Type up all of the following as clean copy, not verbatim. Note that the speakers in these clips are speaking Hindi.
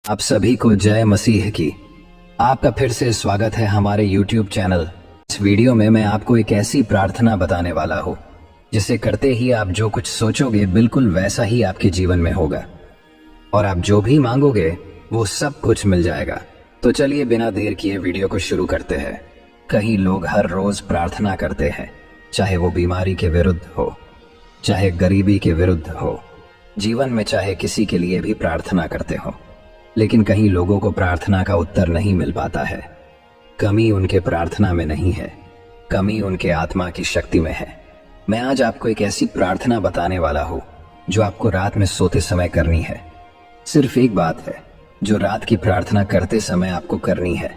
आप सभी को जय मसीह की। आपका फिर से स्वागत है हमारे YouTube चैनल। इस वीडियो में मैं आपको एक ऐसी प्रार्थना बताने वाला हूँ जिसे करते ही आप जो कुछ सोचोगे बिल्कुल वैसा ही आपके जीवन में होगा और आप जो भी मांगोगे वो सब कुछ मिल जाएगा। तो चलिए बिना देर किए वीडियो को शुरू करते हैं। कई लोग हर रोज प्रार्थना करते हैं, चाहे वो बीमारी के विरुद्ध हो, चाहे गरीबी के विरुद्ध हो, जीवन में चाहे किसी के लिए भी प्रार्थना करते हो, लेकिन कई लोगों को प्रार्थना का उत्तर नहीं मिल पाता है। कमी उनके प्रार्थना में नहीं है, कमी उनके आत्मा की शक्ति में है। मैं आज आपको एक ऐसी प्रार्थना बताने वाला हूँ जो आपको रात में सोते समय करनी है। सिर्फ एक बात है जो रात की प्रार्थना करते समय आपको करनी है।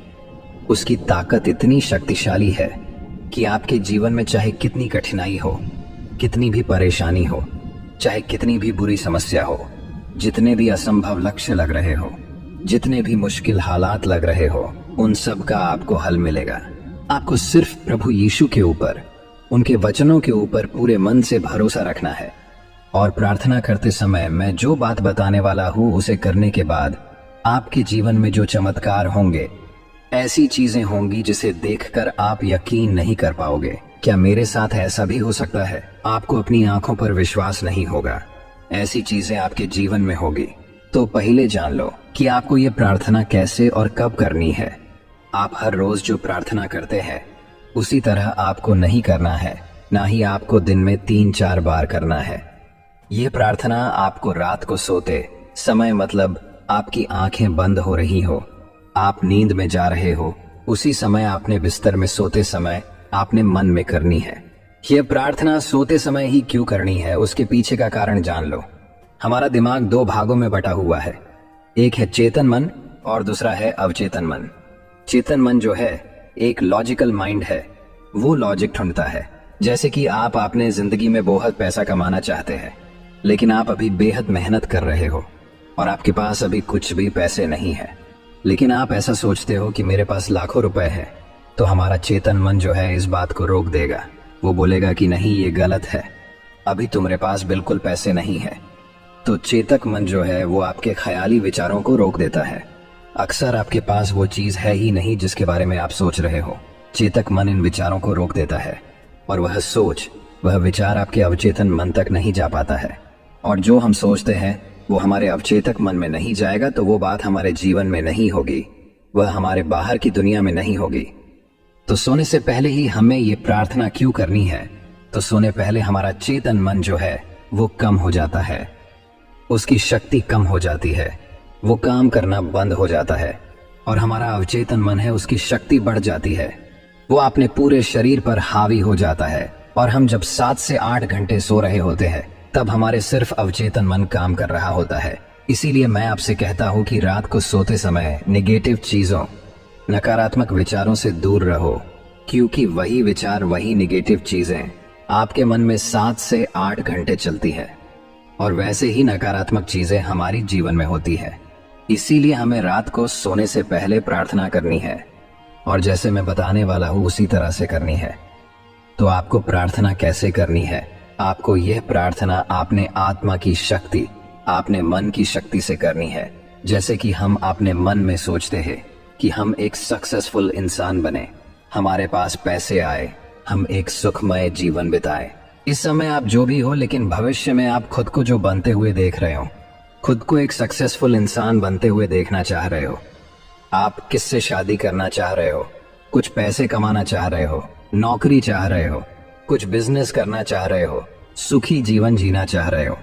उसकी ताकत इतनी शक्तिशाली है कि आपके जीवन में चाहे कितनी कठिनाई हो, कितनी भी परेशानी हो, चाहे कितनी भी बुरी समस्या हो, जितने भी असंभव लक्ष्य लग रहे हो, जितने भी मुश्किल हालात लग रहे हो, उन सब का आपको हल मिलेगा। आपको सिर्फ प्रभु यीशु के ऊपर, उनके वचनों के ऊपर पूरे मन से भरोसा रखना है और प्रार्थना करते समय मैं जो बात बताने वाला हूँ उसे करने के बाद आपके जीवन में जो चमत्कार होंगे, ऐसी चीजें होंगी जिसे देखकर आप यकीन नहीं कर पाओगे। क्या मेरे साथ ऐसा भी हो सकता है? आपको अपनी आंखों पर विश्वास नहीं होगा। ऐसी चीजें आपके जीवन में होगी। तो पहले जान लो कि आपको ये प्रार्थना कैसे और कब करनी है। आप हर रोज जो प्रार्थना करते हैं उसी तरह आपको नहीं करना है, ना ही आपको दिन में 3-4 बार करना है। ये प्रार्थना आपको रात को सोते समय, मतलब आपकी आंखें बंद हो रही हो, आप नींद में जा रहे हो, उसी समय आपने बिस्तर में सोते समय आपने मन में करनी है। यह प्रार्थना सोते समय ही क्यों करनी है, उसके पीछे का कारण जान लो। हमारा दिमाग 2 भागों में बटा हुआ है, एक है चेतन मन और दूसरा है अवचेतन मन। चेतन मन जो है एक लॉजिकल माइंड है, वो लॉजिक ढूंढता है। जैसे कि आप अपने जिंदगी में बहुत पैसा कमाना चाहते हैं, लेकिन आप अभी बेहद मेहनत कर रहे हो और आपके पास अभी कुछ भी पैसे नहीं है, लेकिन आप ऐसा सोचते हो कि मेरे पास लाखों रुपए है। तो हमारा चेतन मन जो है इस बात को रोक देगा। वो बोलेगा कि नहीं, ये गलत है, अभी तुम्हारे पास बिल्कुल पैसे नहीं है। तो चेतक मन जो है वो आपके ख्याली विचारों को रोक देता है। अक्सर आपके पास वो चीज है ही नहीं जिसके बारे में आप सोच रहे हो। चेतक मन इन विचारों को रोक देता है और वह सोच, वह विचार आपके अवचेतन मन तक नहीं जा पाता है। और जो हम सोचते हैं वो हमारे अवचेतक मन में नहीं जाएगा तो वो बात हमारे जीवन में नहीं होगी, वह हमारे बाहर की दुनिया में नहीं होगी। तो सोने से पहले ही हमें ये प्रार्थना क्यों करनी है? तो सोने पहले हमारा चेतन मन जो है वो कम हो जाता है, उसकी शक्ति कम हो जाती है, वो काम करना बंद हो जाता है और हमारा अवचेतन मन है उसकी शक्ति बढ़ जाती है। वो अपने पूरे शरीर पर हावी हो जाता है और हम जब 7 से 8 घंटे सो रहे होते हैं तब हमारे सिर्फ अवचेतन मन काम कर रहा होता है। इसीलिए मैं आपसे कहता हूँ कि रात को सोते समय नेगेटिव चीजों, नकारात्मक विचारों से दूर रहो, क्योंकि वही विचार, वही नेगेटिव चीजें आपके मन में 7 से 8 घंटे चलती है और वैसे ही नकारात्मक चीजें हमारी जीवन में होती है। इसीलिए हमें रात को सोने से पहले प्रार्थना करनी है और जैसे मैं बताने वाला हूँ उसी तरह से करनी है। तो आपको प्रार्थना कैसे करनी है? आपको यह प्रार्थना आपने आत्मा की शक्ति, आपने मन की शक्ति से करनी है। जैसे कि हम अपने मन में सोचते हैं कि हम एक सक्सेसफुल इंसान बने, हमारे पास पैसे आए, हम एक सुखमय जीवन बिताए। इस समय आप जो भी हो, लेकिन भविष्य में आप खुद को जो बनते हुए देख रहे हो, खुद को एक सक्सेसफुल इंसान बनते हुए देखना चाह रहे हो। आप किससे शादी करना चाह रहे हो, कुछ पैसे कमाना चाह रहे हो, नौकरी चाह रहे हो, कुछ बिजनेस करना चाह रहे हो, सुखी जीवन जीना चाह रहे हो।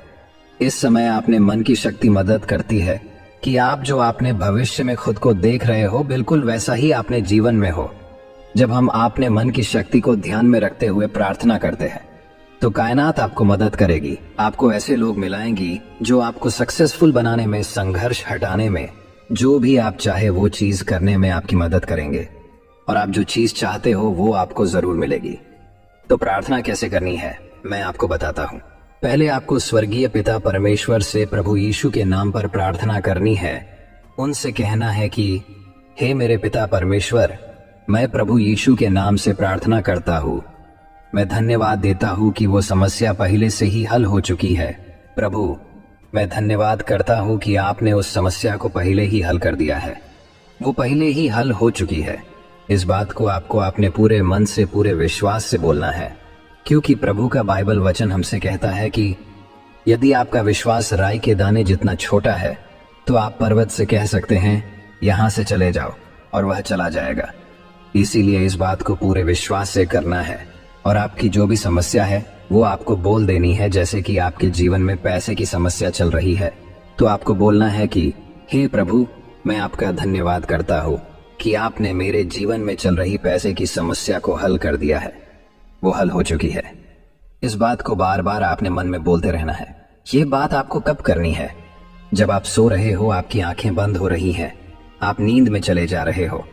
इस समय आपने मन की शक्ति मदद करती है कि आप जो आपने भविष्य में खुद को देख रहे हो बिल्कुल वैसा ही आपने जीवन में हो। जब हम आपने मन की शक्ति को ध्यान में रखते हुए प्रार्थना करते हैं तो कायनात आपको मदद करेगी। आपको ऐसे लोग मिलाएंगी जो आपको सक्सेसफुल बनाने में, संघर्ष हटाने में, जो भी आप चाहे वो चीज करने में आपकी मदद करेंगे और आप जो चीज चाहते हो वो आपको जरूर मिलेगी। तो प्रार्थना कैसे करनी है मैं आपको बताता हूँ। पहले आपको स्वर्गीय पिता परमेश्वर से प्रभु यीशु के नाम पर प्रार्थना करनी है। उनसे कहना है कि हे मेरे पिता परमेश्वर, मैं प्रभु यीशु के नाम से प्रार्थना करता हूँ। मैं धन्यवाद देता हूँ कि वो समस्या पहले से ही हल हो चुकी है। प्रभु, मैं धन्यवाद करता हूँ कि आपने उस समस्या को पहले ही हल कर दिया है। वो पहले ही हल हो चुकी है। इस बात को आपको अपने पूरे मन से, पूरे विश्वास से बोलना है, क्योंकि प्रभु का बाइबल वचन हमसे कहता है कि यदि आपका विश्वास राई के दाने जितना छोटा है तो आप पर्वत से कह सकते हैं यहाँ से चले जाओ और वह चला जाएगा। इसीलिए इस बात को पूरे विश्वास से करना है और आपकी जो भी समस्या है वो आपको बोल देनी है। जैसे कि आपके जीवन में पैसे की समस्या चल रही है तो आपको बोलना है कि हे प्रभु, मैं आपका धन्यवाद करता हूँ कि आपने मेरे जीवन में चल रही पैसे की समस्या को हल कर दिया है। वो हल हो चुकी है। इस बात को बार बार आपने मन में बोलते रहना है। ये बात आपको कब करनी है? जब आप सो रहे हो, आपकी आंखें बंद हो रही हैं, आप नींद में चले जा रहे हो,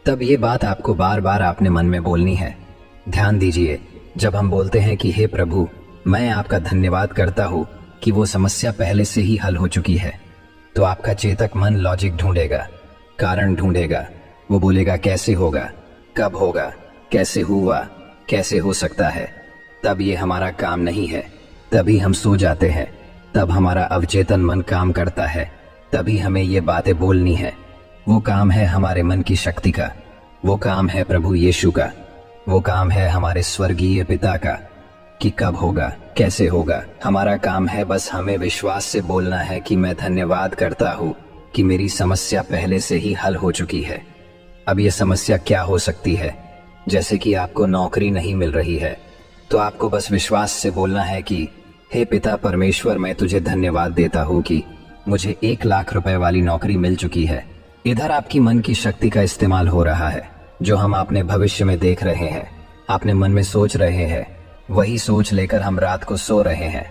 तब ये बात आपको बार बार आपने मन में बोलनी है। ध्यान दीजिए, जब हम बोलते हैं कि हे प्रभु, मैं आपका धन्यवाद करता हूँ कि वो समस्या पहले से ही हल हो चुकी है, तो आपका चेतक मन लॉजिक ढूंढेगा, कारण ढूंढेगा। वो बोलेगा कैसे होगा, कब होगा, कैसे हुआ, कैसे हो सकता है। तब ये हमारा काम नहीं है, तभी हम सो जाते हैं, तब हमारा अवचेतन मन काम करता है, तभी हमें ये बातें बोलनी है। वो काम है हमारे मन की शक्ति का, वो काम है प्रभु यीशु का, वो काम है हमारे स्वर्गीय पिता का कि कब होगा, कैसे होगा। हमारा काम है बस हमें विश्वास से बोलना है कि मैं धन्यवाद करता हूँ कि मेरी समस्या पहले से ही हल हो चुकी है। अब ये समस्या क्या हो सकती है? जैसे कि आपको नौकरी नहीं मिल रही है, तो आपको बस विश्वास से बोलना है कि हे पिता परमेश्वर, मैं तुझे धन्यवाद देता हूँ कि मुझे 1 लाख रुपए वाली नौकरी मिल चुकी है। इधर आपकी मन की शक्ति का इस्तेमाल हो रहा है, जो हम अपने भविष्य में देख रहे हैं, अपने मन में सोच रहे हैं, वही सोच लेकर हम रात को सो रहे हैं।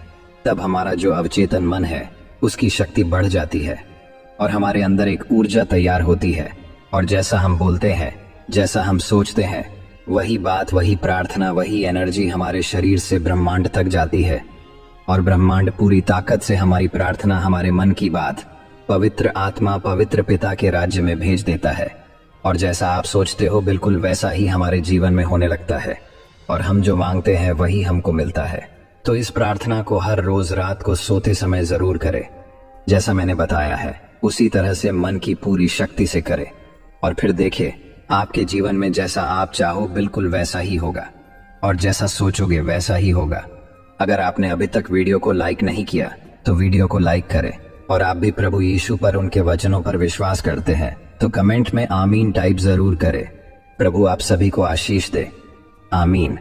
तब हमारा जो अवचेतन मन है उसकी शक्ति बढ़ जाती है और हमारे अंदर एक ऊर्जा तैयार होती है। और जैसा हम बोलते हैं, जैसा हम सोचते हैं, वही बात, वही प्रार्थना, वही एनर्जी हमारे शरीर से ब्रह्मांड तक जाती है और ब्रह्मांड पूरी ताकत से हमारी प्रार्थना, हमारे मन की बात पवित्र आत्मा, पवित्र पिता के राज्य में भेज देता है। और जैसा आप सोचते हो बिल्कुल वैसा ही हमारे जीवन में होने लगता है और हम जो मांगते हैं वही हमको मिलता है। तो इस प्रार्थना को हर रोज रात को सोते समय जरूर करें। जैसा मैंने बताया है उसी तरह से मन की पूरी शक्ति से करें और फिर देखें आपके जीवन में जैसा आप चाहो बिल्कुल वैसा ही होगा और जैसा सोचोगे वैसा ही होगा। अगर आपने अभी तक वीडियो को लाइक नहीं किया तो वीडियो को लाइक करें और आप भी प्रभु यीशु पर, उनके वचनों पर विश्वास करते हैं तो कमेंट में आमीन टाइप जरूर करें। प्रभु आप सभी को आशीष दे। आमीन।